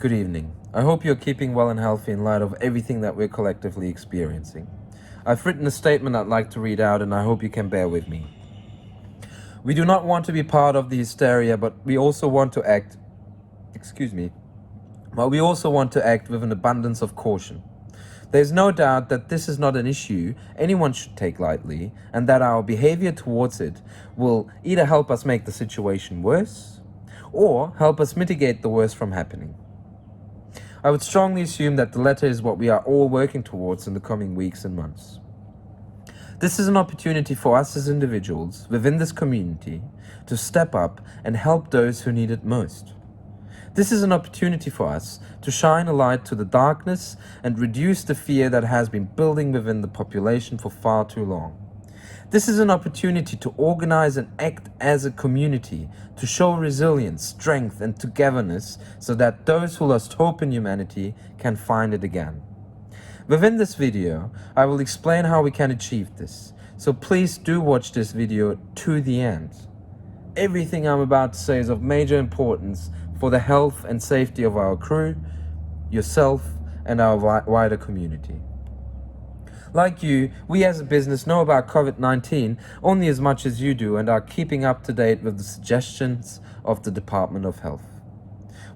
Good evening. I hope you're keeping well and healthy in light of everything that we're collectively experiencing. I've written a statement I'd like to read out, and I hope you can bear with me. We do not want to be part of the hysteria, but we also want to act with an abundance of caution. There's no doubt that this is not an issue anyone should take lightly, and that our behavior towards it will either help us make the situation worse or help us mitigate the worst from happening. I would strongly assume that the latter is what we are all working towards in the coming weeks and months. This is an opportunity for us as individuals within this community to step up and help those who need it most. This is an opportunity for us to shine a light to the darkness and reduce the fear that has been building within the population for far too long. This is an opportunity to organize and act as a community, to show resilience, strength, and togetherness so that those who lost hope in humanity can find it again. Within this video, I will explain how we can achieve this, so please do watch this video to the end. Everything I'm about to say is of major importance for the health and safety of our crew, yourself, and our wider community. Like you, we as a business know about COVID-19 only as much as you do and are keeping up to date with the suggestions of the Department of Health.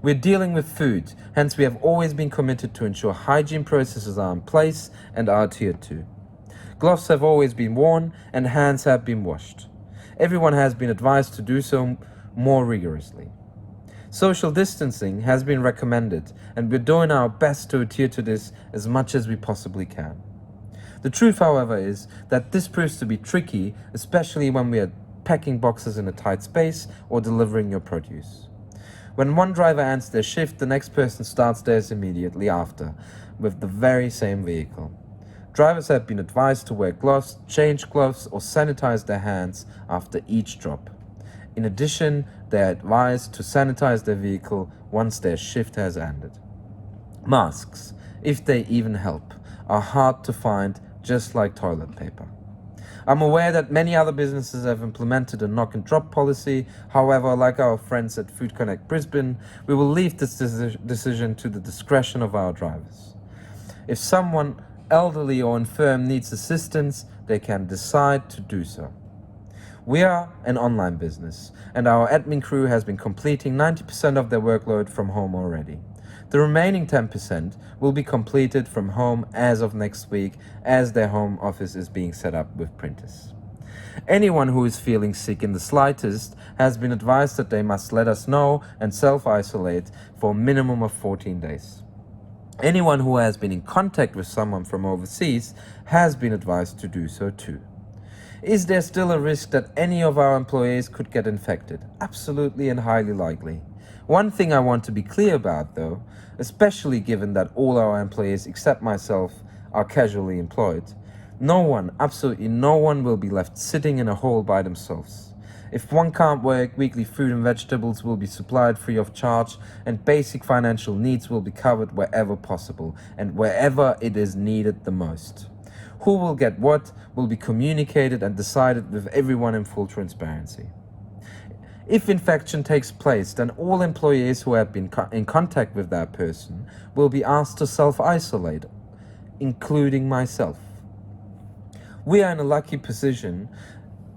We're dealing with food, hence we have always been committed to ensure hygiene processes are in place and are adhered to. Gloves have always been worn and hands have been washed. Everyone has been advised to do so more rigorously. Social distancing has been recommended, and we're doing our best to adhere to this as much as we possibly can. The truth, however, is that this proves to be tricky, especially when we are packing boxes in a tight space or delivering your produce. When one driver ends their shift, the next person starts theirs immediately after, with the very same vehicle. Drivers have been advised to wear gloves, change gloves, or sanitize their hands after each drop. In addition, they are advised to sanitize their vehicle once their shift has ended. Masks, if they even help, are hard to find, just like toilet paper. I'm aware that many other businesses have implemented a knock and drop policy. However, like our friends at Food Connect Brisbane, we will leave this decision to the discretion of our drivers. If someone elderly or infirm needs assistance, they can decide to do so. We are an online business, and our admin crew has been completing 90% of their workload from home already. The remaining 10% will be completed from home as of next week, as their home office is being set up with printers. Anyone who is feeling sick in the slightest has been advised that they must let us know and self-isolate for a minimum of 14 days. Anyone who has been in contact with someone from overseas has been advised to do so too. Is there still a risk that any of our employees could get infected? Absolutely and highly likely. One thing I want to be clear about though, especially given that all our employees except myself are casually employed, absolutely no one will be left sitting in a hole by themselves. If one can't work, weekly food and vegetables will be supplied free of charge, and basic financial needs will be covered wherever possible and wherever it is needed the most. Who will get what will be communicated and decided with everyone in full transparency. If infection takes place, then all employees who have been in contact with that person will be asked to self-isolate, including myself. We are in a lucky position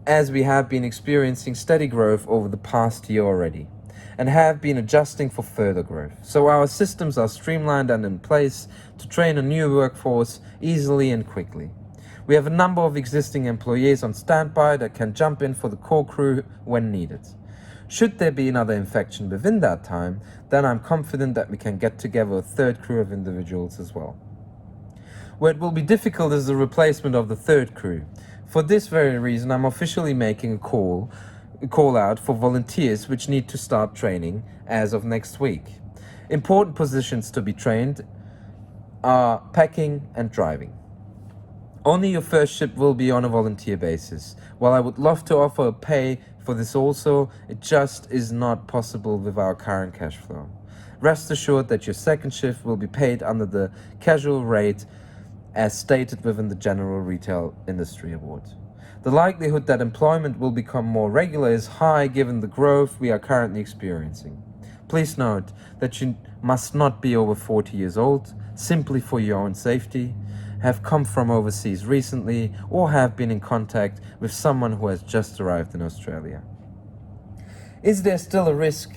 as we have been experiencing steady growth over the past year already and have been adjusting for further growth. So our systems are streamlined and in place to train a new workforce easily and quickly. We have a number of existing employees on standby that can jump in for the core crew when needed. Should there be another infection within that time, then I'm confident that we can get together a third crew of individuals as well. Where it will be difficult is the replacement of the third crew. For this very reason, I'm officially making a call out for volunteers which need to start training as of next week. Important positions to be trained are packing and driving. Only your first shift will be on a volunteer basis. While I would love to offer a pay for this also, it just is not possible with our current cash flow. Rest assured that your second shift will be paid under the casual rate as stated within the General Retail Industry Award. The likelihood that employment will become more regular is high given the growth we are currently experiencing. Please note that you must not be over 40 years old, simply for your own safety, have come from overseas recently, or have been in contact with someone who has just arrived in Australia. Is there still a risk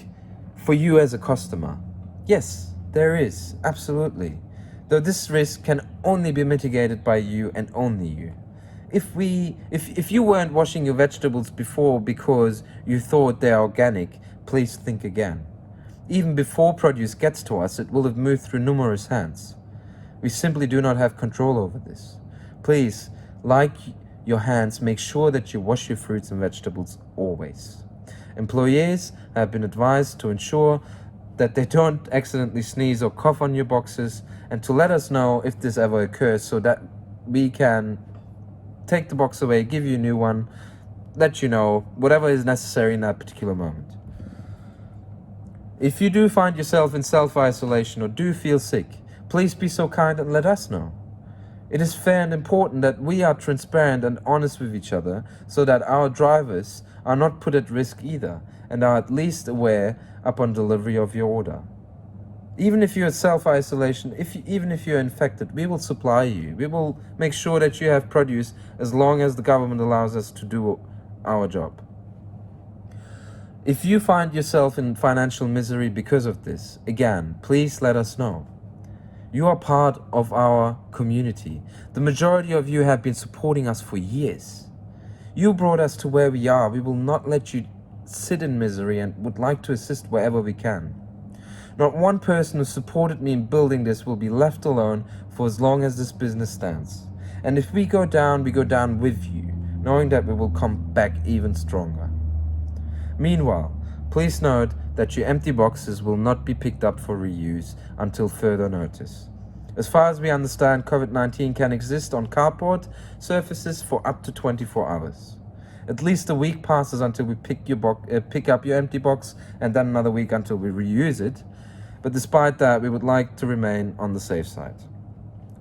for you as a customer? Yes, there is, absolutely. Though this risk can only be mitigated by you and only you. If you weren't washing your vegetables before because you thought they're organic, please think again. Even before produce gets to us, it will have moved through numerous hands. We simply do not have control over this. Please, like your hands, make sure that you wash your fruits and vegetables always. Employees have been advised to ensure that they don't accidentally sneeze or cough on your boxes, and to let us know if this ever occurs so that we can take the box away, give you a new one, let you know, whatever is necessary in that particular moment. If you do find yourself in self-isolation or do feel sick, please be so kind and let us know. It is fair and important that we are transparent and honest with each other so that our drivers are not put at risk either and are at least aware upon delivery of your order. Even if you're in self-isolation, even if you're infected, we will supply you. We will make sure that you have produce as long as the government allows us to do our job. If you find yourself in financial misery because of this, again, please let us know. You are part of our community. The majority of you have been supporting us for years. You brought us to where we are. We will not let you sit in misery and would like to assist wherever we can. Not one person who supported me in building this will be left alone for as long as this business stands. And if we go down with you, knowing that we will come back even stronger. Meanwhile, please note that your empty boxes will not be picked up for reuse until further notice. As far as we understand, COVID-19 can exist on cardboard surfaces for up to 24 hours. At least a week passes until we pick up your empty box, and then another week until we reuse it. But despite that, we would like to remain on the safe side.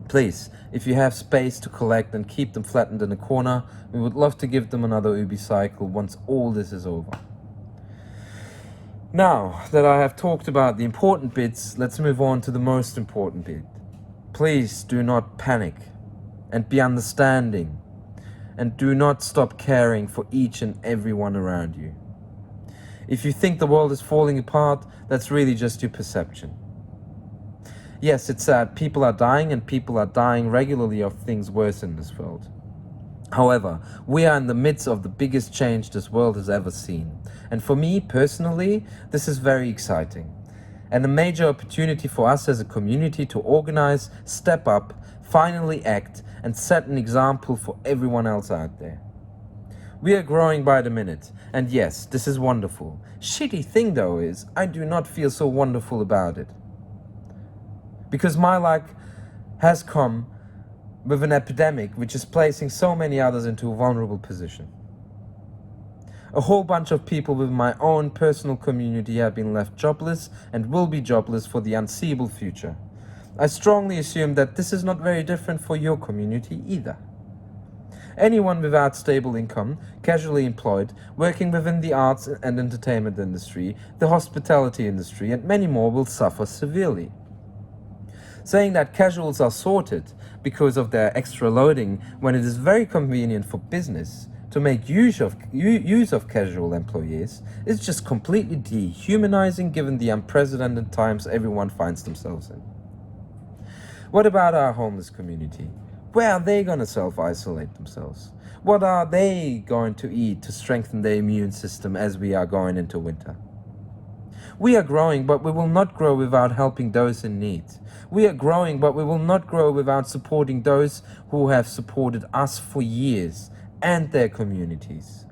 Please, if you have space to collect and keep them flattened in a corner, we would love to give them another Ubi cycle once all this is over. Now that I have talked about the important bits, let's move on to the most important bit. Please do not panic and be understanding, and do not stop caring for each and everyone around you. If you think the world is falling apart, that's really just your perception. Yes, it's sad. People are dying, and people are dying regularly of things worse in this world. However, we are in the midst of the biggest change this world has ever seen. And for me, personally, this is very exciting. And a major opportunity for us as a community to organize, step up, finally act, and set an example for everyone else out there. We are growing by the minute, and yes, this is wonderful. Shitty thing though is, I do not feel so wonderful about it. Because my luck has come with an epidemic which is placing so many others into a vulnerable position. A whole bunch of people with my own personal community have been left jobless and will be jobless for the unseeable future. I strongly assume that this is not very different for your community either. Anyone without stable income, casually employed, working within the arts and entertainment industry, the hospitality industry, and many more will suffer severely. Saying that casuals are sorted because of their extra loading when it is very convenient for business to make use of casual employees is just completely dehumanizing given the unprecedented times everyone finds themselves in. What about our homeless community? Where are they going to self-isolate themselves? What are they going to eat to strengthen their immune system as we are going into winter? We are growing, but we will not grow without helping those in need. We are growing, but we will not grow without supporting those who have supported us for years and their communities.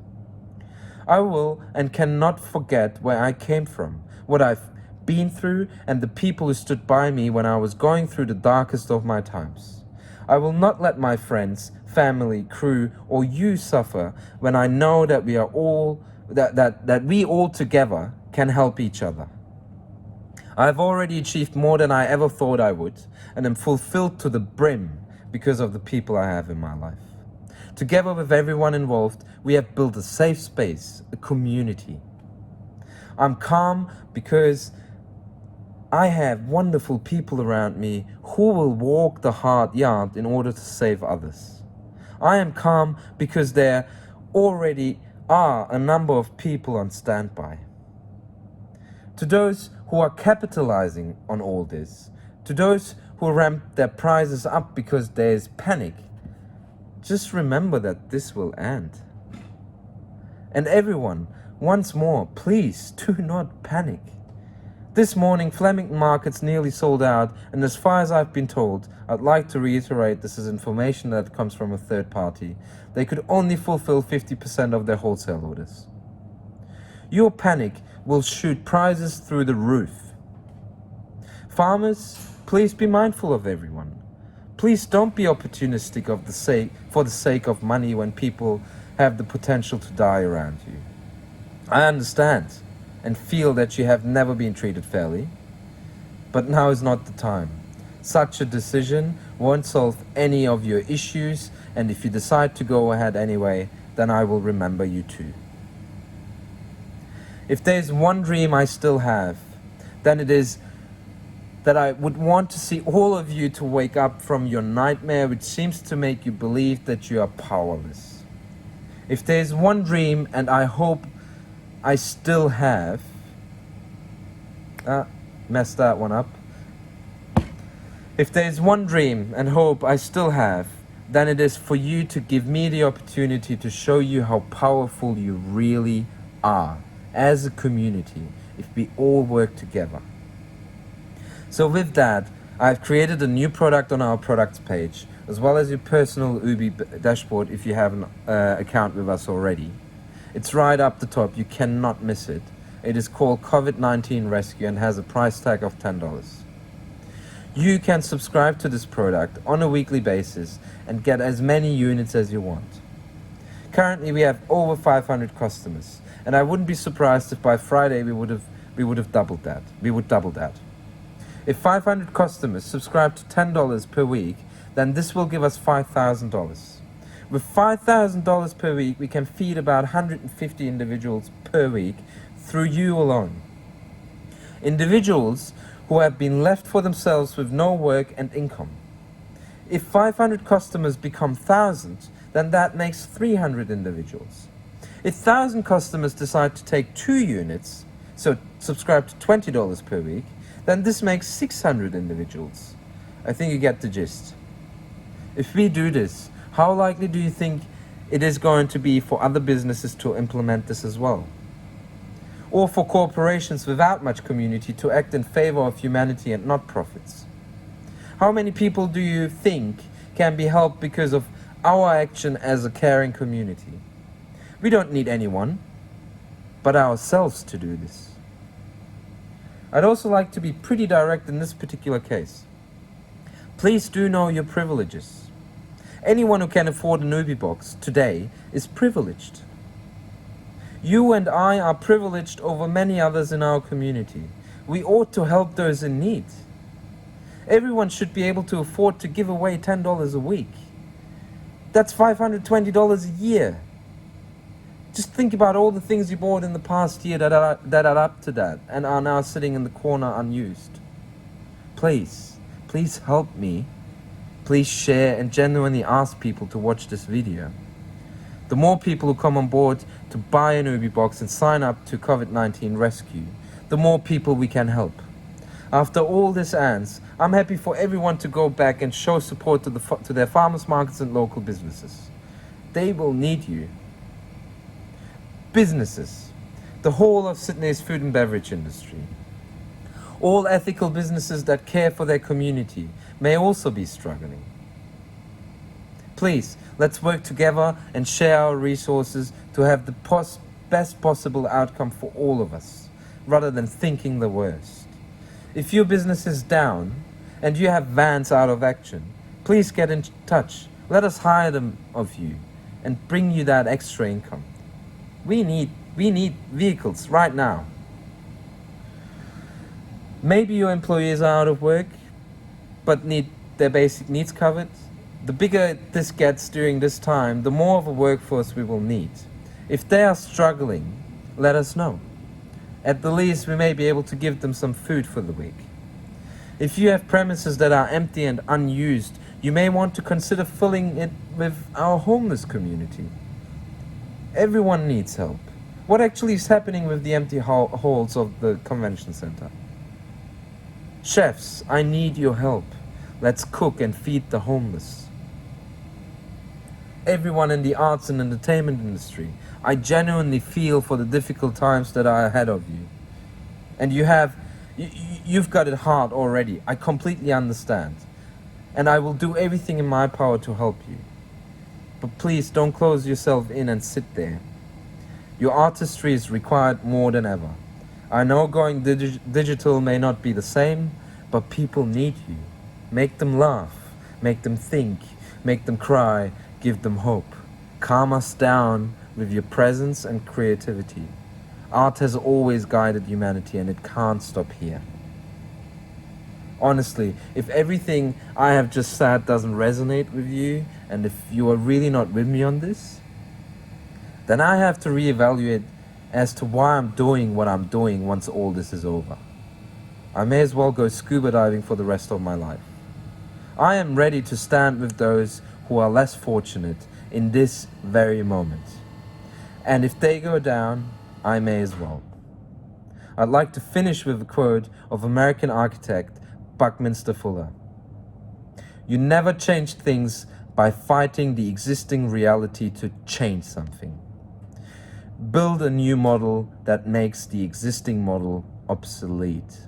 I will and cannot forget where I came from, what I've been through, and the people who stood by me when I was going through the darkest of my times. I will not let my friends, family, crew, or you suffer when I know that we are all that we all together can help each other. I have already achieved more than I ever thought I would, and am fulfilled to the brim because of the people I have in my life. Together with everyone involved, we have built a safe space, a community. I'm calm because I have wonderful people around me who will walk the hard yard in order to save others. I am calm because there already are a number of people on standby. To those who are capitalizing on all this, to those who ramp their prices up because there is panic, just remember that this will end. And everyone, once more, please do not panic. This morning, Flemington markets nearly sold out, and as far as I've been told, I'd like to reiterate this is information that comes from a third party, they could only fulfill 50% of their wholesale orders. Your panic will shoot prices through the roof. Farmers, please be mindful of everyone. Please don't be opportunistic for the sake of money when people have the potential to die around you. I understand and feel that you have never been treated fairly, but now is not the time. Such a decision won't solve any of your issues, and if you decide to go ahead anyway, then I will remember you too. If there's one dream I still have, then it is that I would want to see all of you to wake up from your nightmare which seems to make you believe that you are powerless. If there's one dream, and I hope I still have, messed that one up. If there's one dream and hope I still have, then it is for you to give me the opportunity to show you how powerful you really are as a community if we all work together. So with that, I've created a new product on our products page, as well as your personal Ubi dashboard if you have an account with us already. It's right up the top, you cannot miss it. It is called COVID-19 Rescue and has a price tag of $10. You can subscribe to this product on a weekly basis and get as many units as you want. Currently we have over 500 customers, and I wouldn't be surprised if by Friday we would double that. If 500 customers subscribe to $10 per week, then this will give us $5,000. With $5,000 per week, we can feed about 150 individuals per week through you alone. Individuals who have been left for themselves with no work and income. If 500 customers become 1,000, then that makes 300 individuals. If 1,000 customers decide to take 2 units, so subscribe to $20 per week, then this makes 600 individuals. I think you get the gist. If we do this, how likely do you think it is going to be for other businesses to implement this as well? Or for corporations without much community to act in favor of humanity and not profits? How many people do you think can be helped because of our action as a caring community? We don't need anyone but ourselves to do this. I'd also like to be pretty direct in this particular case. Please do know your privileges. Anyone who can afford a Nubi box today is privileged. You and I are privileged over many others in our community. We ought to help those in need. Everyone should be able to afford to give away $10 a week. That's $520 a year. Just think about all the things you bought in the past year that are up to that and are now sitting in the corner unused. Please help me. Please share and genuinely ask people to watch this video. The more people who come on board to buy an Ubi box and sign up to COVID-19 Rescue, the more people we can help. After all this ends, I'm happy for everyone to go back and show support to their farmers markets and local businesses. They will need you. Businesses, the whole of Sydney's food and beverage industry. All ethical businesses that care for their community may also be struggling. Please, let's work together and share our resources to have the best possible outcome for all of us, rather than thinking the worst. If your business is down and you have vans out of action, please get in touch. Let us hire them of you and bring you that extra income. We need vehicles right now. Maybe your employees are out of work, but need their basic needs covered. The bigger this gets during this time, the more of a workforce we will need. If they are struggling, let us know. At the least, we may be able to give them some food for the week. If you have premises that are empty and unused, you may want to consider filling it with our homeless community. Everyone needs help. What actually is happening with the empty halls of the convention center? Chefs, I need your help. Let's cook and feed the homeless. Everyone in the arts and entertainment industry, I genuinely feel for the difficult times that are ahead of you. And you've got it hard already. I completely understand. And I will do everything in my power to help you. But please don't close yourself in and sit there. Your artistry is required more than ever. I know going digital may not be the same, but people need you. Make them laugh, make them think, make them cry, give them hope. Calm us down with your presence and creativity. Art has always guided humanity, and it can't stop here. Honestly, if everything I have just said doesn't resonate with you, and if you are really not with me on this, then I have to reevaluate as to why I'm doing what I'm doing once all this is over. I may as well go scuba diving for the rest of my life. I am ready to stand with those who are less fortunate in this very moment. And if they go down, I may as well. I'd like to finish with a quote of American architect Buckminster Fuller. You never change things by fighting the existing reality to change something. Build a new model that makes the existing model obsolete.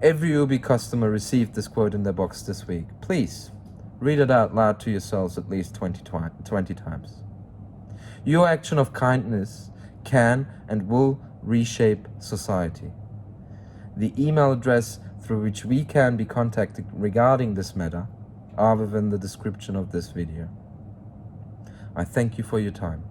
Every Ubi customer received this quote in their box this week. Please, read it out loud to yourselves at least 20 times. Your action of kindness can and will reshape society. The email address through which we can be contacted regarding this matter are within the description of this video. I thank you for your time.